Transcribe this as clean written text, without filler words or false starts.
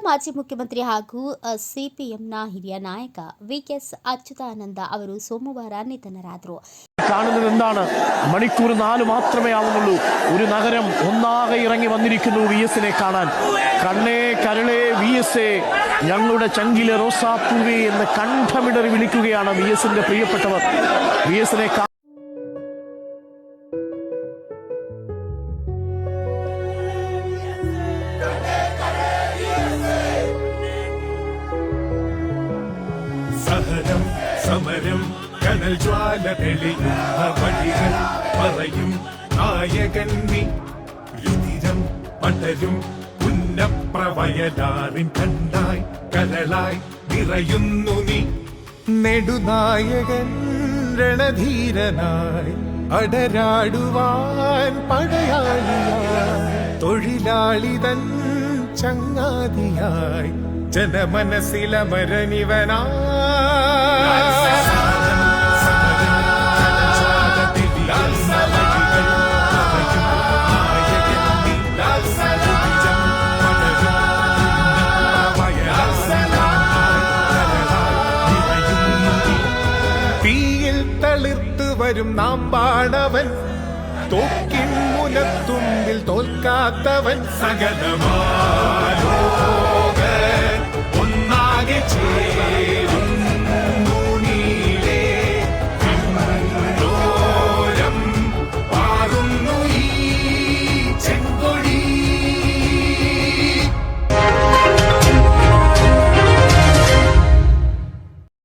ಮಾಜಿ ಮುಖ್ಯಮಂತ್ರಿ ಹಾಗೂ ಸಿಪಿಎಂನ ಹಿರಿಯ ನಾಯಕ ವಿಎಸ್ ಅಚ್ಯುತಾನಂದ ಅವರು ಸೋಮವಾರ ನಿಧನರಾದರು. കാണുന്നത് എന്താണ്? മണിക്കൂർ 4 മാത്രമേ ആവുന്നുള്ളൂ. ഒരു നഗരം ഒന്നാകെ ഇറങ്ങി വന്നിരിക്കുന്നു വി എസിനെ കാണാൻ. കണ്ണേ കരളേ വി എസ് എ, ഞങ്ങളുടെ ചങ്കിലെ റോസാപ്പൂവേ എന്ന് കണ്ഠമിടറി വിളിക്കുകയാണ് വി എസിന്റെ പ്രിയപ്പെട്ടവർ. വി എസിനെ സഹനം സമരം കനൽ ജ്വാല തെളിയുന്ന വഴികൾ പറയും നായകൻ നീ. രുതിരം പടരും പുന്നപ്രവയലാറിൻ കണ്ടായി കരളായി നിറയുന്നു നീ. നെടുനായകൻ രണധീരനായി അടരാടുവാൻ പടയാളിയായി തൊഴിലാളിതൻ ചങ്ങാതിയായി ജനമനസ്സിലമരനിവനാ. തീയിൽ തളിർത്തു വരും നാമ്പാടവൻ, തോക്കിൻ മുനത്തുമ്പിൽ തോൽക്കാത്തവൻ. സകലമാനോ